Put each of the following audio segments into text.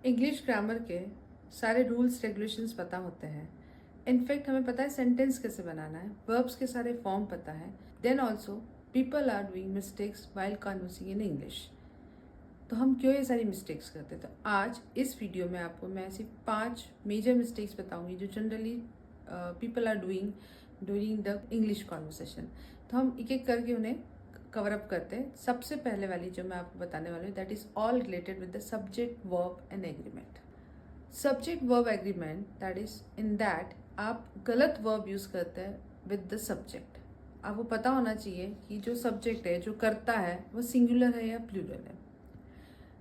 English grammar के सारे rules regulations पता होते हैं। इनफैक्ट हमें पता है सेंटेंस कैसे बनाना है, वर्ब्स के सारे फॉर्म पता है। Then also people are doing mistakes while conversing in English. तो हम क्यों ये सारी मिस्टेक्स करते हैं? तो आज इस वीडियो में आपको मैं ऐसी 5 मेजर मिस्टेक्स बताऊंगी जो generally people are doing during the English conversation. तो हम एक एक करके उन्हें कवर अप करते हैं। सबसे पहले वाली जो मैं आपको बताने वाली हूँ that is all related with the subject verb and agreement. Subject verb agreement that is in that आप गलत वर्ब यूज करते हैं विद द सब्जेक्ट। आपको पता होना चाहिए कि जो सब्जेक्ट है जो करता है वो सिंगुलर है या प्लूरल है।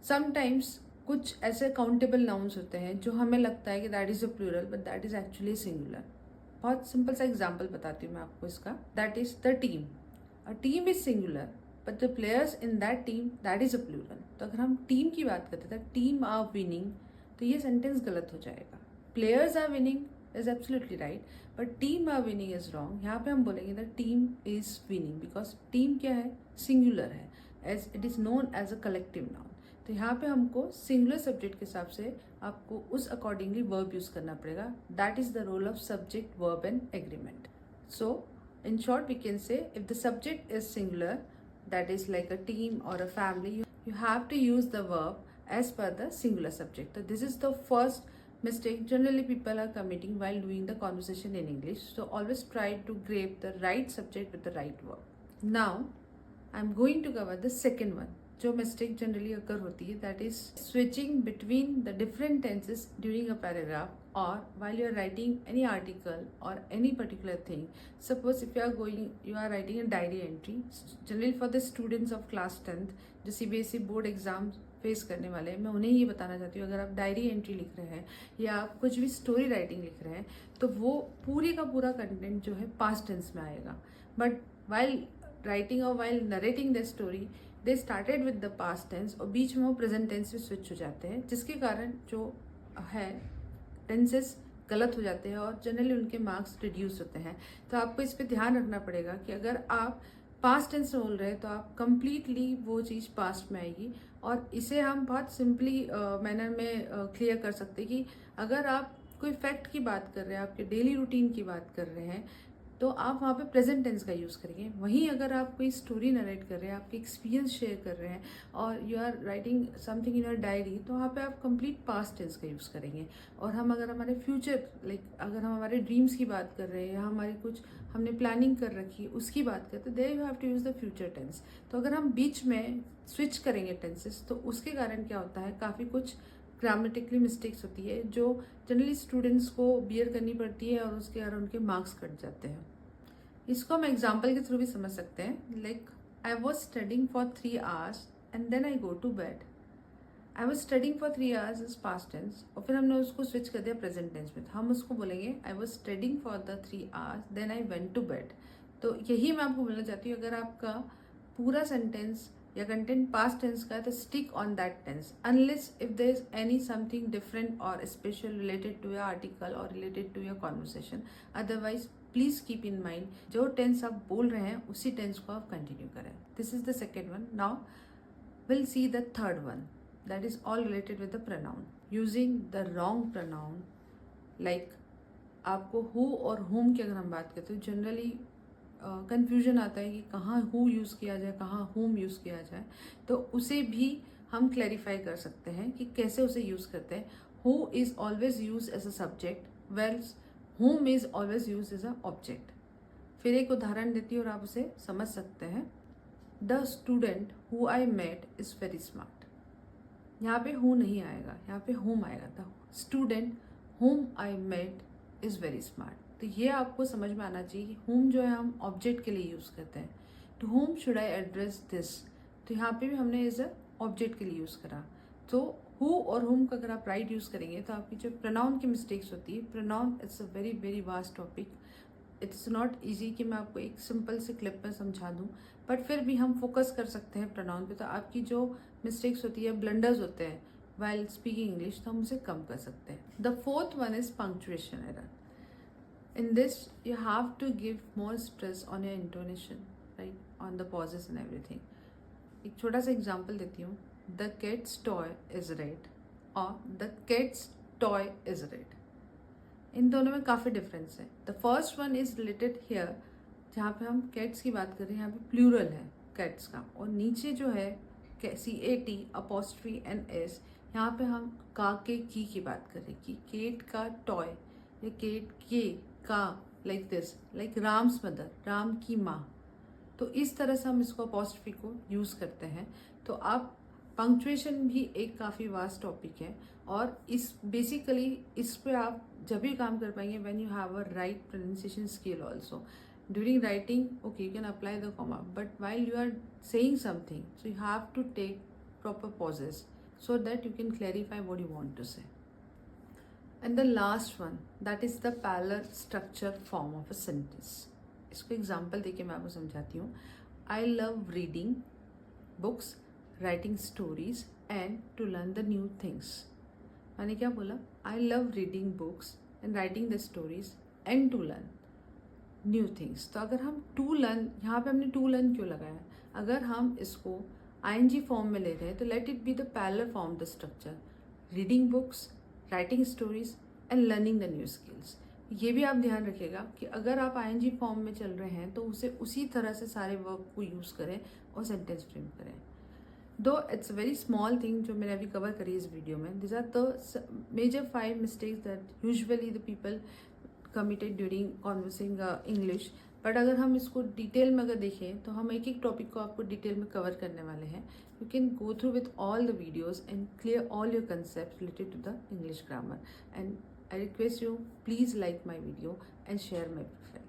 समटाइम्स कुछ ऐसे काउंटेबल नाउन्स होते हैं जो हमें लगता है कि that is a plural but that is actually singular. बहुत सिंपल सा एग्जांपल बताती हूँ मैं आपको इसका। That is the team. A team is singular but the players in that team that is a plural. तो अगर हम टीम की बात करते हैं टीम आर विनिंग, तो ये सेंटेंस गलत हो जाएगा। Players are winning is absolutely right but team are winning is wrong. यहाँ पे हम बोलेंगे the team is winning because team क्या है, सिंगुलर है, as it is known as a collective noun. तो यहाँ पे हमको सिंगुलर सब्जेक्ट के हिसाब से आपको उस अकॉर्डिंगली वर्ब यूज करना पड़ेगा। That is the role of subject verb and agreement. So in short we can say if the subject is singular, that is like a team or a family, you have to use the verb as per the singular subject. So this is the first mistake generally people are committing while doing the conversation in English. So always try to grab the right subject with the right verb. Now I'm going to cover the second one जो mistake generally अकर होती है that is switching between the different tenses during a paragraph और while you are writing any article or any particular thing. Suppose if you are writing a diary entry, generally for the students of class 10th जो CBSE board exam face करने वाले हैं, मैं उन्हें ये बताना चाहती हूँ अगर आप डायरी एंट्री लिख रहे हैं या आप कुछ भी स्टोरी राइटिंग लिख रहे हैं तो वो पूरी का पूरा कंटेंट जो है पास्ट टेंस में आएगा। But while writing or while narrating the story they started with the past tense और बीच में वो प्रेजेंट टेंस में स्विच हो जाते हैं जिसके कारण जो है टेंसेस गलत हो जाते हैं और जनरली उनके मार्क्स रिड्यूस होते हैं। तो आपको इस पर ध्यान रखना पड़ेगा कि अगर आप पास्ट टेंस बोल रहे हैं तो आप कंप्लीटली वो चीज़ पास्ट में आएगी। और इसे हम बहुत सिंपली मैनर में क्लियर कर सकते हैं कि अगर आप कोई फैक्ट की बात कर रहे हैं, आपके डेली रूटीन की बात कर रहे हैं, तो आप वहाँ पे प्रेजेंट टेंस का यूज़ करेंगे। वहीं अगर आप कोई स्टोरी नरेट कर रहे हैं, आपके एक्सपीरियंस शेयर कर रहे हैं और you are writing something in your diary, तो वहाँ पे आप कंप्लीट पास्ट टेंस का यूज़ करेंगे। और हम अगर हमारे फ्यूचर अगर हम हमारे ड्रीम्स की बात कर रहे हैं या हमारी कुछ हमने प्लानिंग कर रखी है उसकी बात करते हैं, there you have to use the future tense. तो अगर हम बीच में स्विच करेंगे टेंसेस तो उसके कारण क्या होता है, काफ़ी कुछ ग्रामेटिकली मिस्टेक्स होती है जो जनरली स्टूडेंट्स को बियर करनी पड़ती है और उसके कारण उनके मार्क्स कट जाते हैं। इसको हम एग्जाम्पल के थ्रू भी समझ सकते हैं। Like I was studying for 3 hours and then I go to bed. I was studying for 3 hours is past tense और फिर हमने उसको स्विच कर दिया प्रेजेंट टेंस में, तो हम उसको बोलेंगे I was studying for the 3 hours then I went to bed. तो यही मैं आपको बोलना चाहती हूँ, अगर आपका पूरा सेंटेंस या कंटेंट पास्ट टेंस का है तो stick on that tense unless if there is any something different और special related to your article और related to your conversation. Otherwise please keep in mind जो टेंस आप बोल रहे हैं उसी टेंस को आप कंटिन्यू करें। This is the second one. Now will see the third one that is all related with the pronoun. Using the wrong pronoun, like आपको हु और होम की अगर हम बात करते हैं जनरली कन्फ्यूजन आता है कि कहाँ हु यूज़ किया जाए, कहाँ होम यूज़ किया जाए, तो उसे भी हम क्लैरिफाई कर सकते हैं कि कैसे उसे यूज़ करते हैं। Who is always use as a subject whereas whom is always use as a object. फिर एक उदाहरण देती हूँ और आप उसे समझ सकते हैं। The student who I met is very smart. यहाँ पे हु नहीं आएगा, यहाँ पे होम आएगा। The student whom I met is very smart. तो ये आपको समझ में आना चाहिए कि होम जो है हम ऑब्जेक्ट के लिए यूज़ करते हैं। To whom should I address this, तो यहाँ पे भी हमने एज अ ऑब्जेक्ट के लिए यूज़ करा। तो हु और होम का अगर आप राइट यूज़ करेंगे तो आपकी जो प्रोनाउन की मिस्टेक्स होती है, pronoun it's a very very vast topic. It's not easy कि मैं आपको एक सिंपल से क्लिप में समझा दूँ, बट फिर भी हम फोकस कर सकते हैं प्रोनाउन पे। तो आपकी जो मिस्टेक्स होती है, ब्लंडर्स होते हैं वाइल स्पीकिंग इंग्लिश, तो हम उसे कम कर सकते हैं। The fourth one is punctuation error. In this, you have to give more stress on your intonation, right? On the pauses and everything. एक छोटा सा एग्जाम्पल देती हूँ। The cat's toy is red. और the cat's toy is red. इन दोनों में काफ़ी डिफरेंस है। The first one is related here, जहाँ पे हम कैट्स की बात कर रहे हैं, यहाँ पे प्लूरल है कैट्स का, और नीचे जो है CAT'(N')S, यहाँ पे हम के की बात कर रहे हैं कि केट का टॉय या केट के का like this, like Ram's mother, Ram की माँ। तो इस तरह से हम इसको अपॉस्ट्रफी को यूज़ करते हैं। तो आप पंक्चुएशन भी एक काफ़ी वास्ट टॉपिक है, और इस बेसिकली इस पे आप जब भी काम कर पाएंगे when you have a right pronunciation skill also. During writing okay you can apply the comma, but while you are saying something so you have to take proper pauses so that you can clarify what you want to say. And the last one, that is the parallel structure form of a sentence. इसको example देके मैं आपको समझाती हूँ। I love reading books, writing stories and to learn the new things. मैंने क्या बोला? I love reading books and writing the stories and to learn new things. तो अगर हम टू लर्न, यहाँ पे हमने टू लर्न क्यों लगाया है? अगर हम इसको ING फॉर्म में ले रहे हैं तो let it be the parallel form the structure, reading books, writing stories and learning the new skills. ये भी आप ध्यान रखिएगा कि अगर आप ING फॉर्म में चल रहे हैं तो उसे उसी तरह से सारे वर्ब को यूज़ करें और सेंटेंस फ्रेम करें। Though it's a very small thing जो मैंने अभी कवर करी इस वीडियो में। This are the major 5 mistakes that usually the people committed during conversing English. बट अगर हम इसको डिटेल में अगर देखें तो हम एक एक टॉपिक को आपको डिटेल में कवर करने वाले हैं। You can go through with all the videos and clear all your concept related to the English grammar. And I request you, please like my video and share my preference.